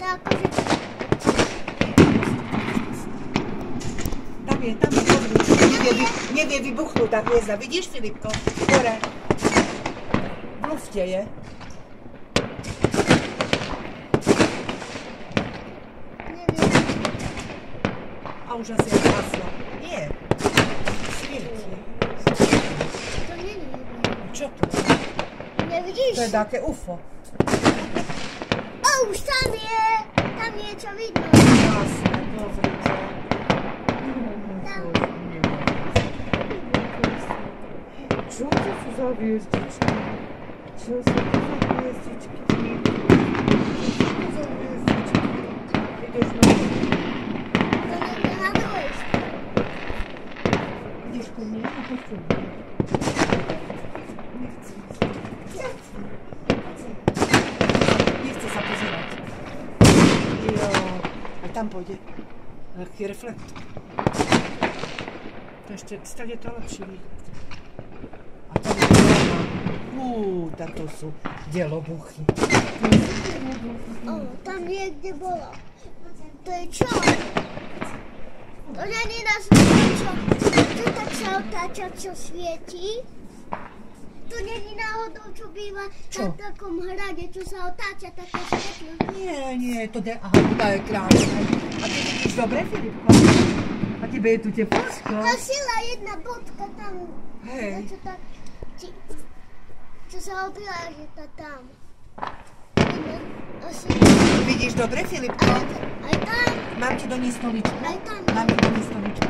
tak akože... Tam je, pozri. Nevie vybuchnúť tá hviezda. Vidíš, Filipko? Hore. V lufte je. A už asi aj haslo. Nie. Svieti. To nie je. Čo to je? Nevidíš? To je také UFO. Už tam je! Tam niečo vidno. Jasné, pozrite. Tam. Čo to sú za hviezdičky? Čo sú to za hviezdičky? Čo za hviezdičky? Ideš na to? To niekde na druhej strane. Ideš ku mne? A to chcem. Nechce sa pozerať. Jo, aj tam pôjde. Taký reflektor. To ešte, stade to lepší výhľad. A tam je doma. Tak to sú delobuchy. Tam niekde bolo. To je čo? To není nás niečo. To tak sa otáča, čo svieti. To není náhodou, čo býva na takom hrade, čo sa otáča také svetlo. Nie, to je, aha, to je krásne. A ty vidíš dobre, Filipko? A tebe je tu teplúčko? A sila jedna bodka tam. Hej. Čo tak, čo sa obláži to tam. Vidíš dobre, Filipko? Aj tam. Mám ti doniesť stoličku? Aj tam. Mám ti doniesť stoličku?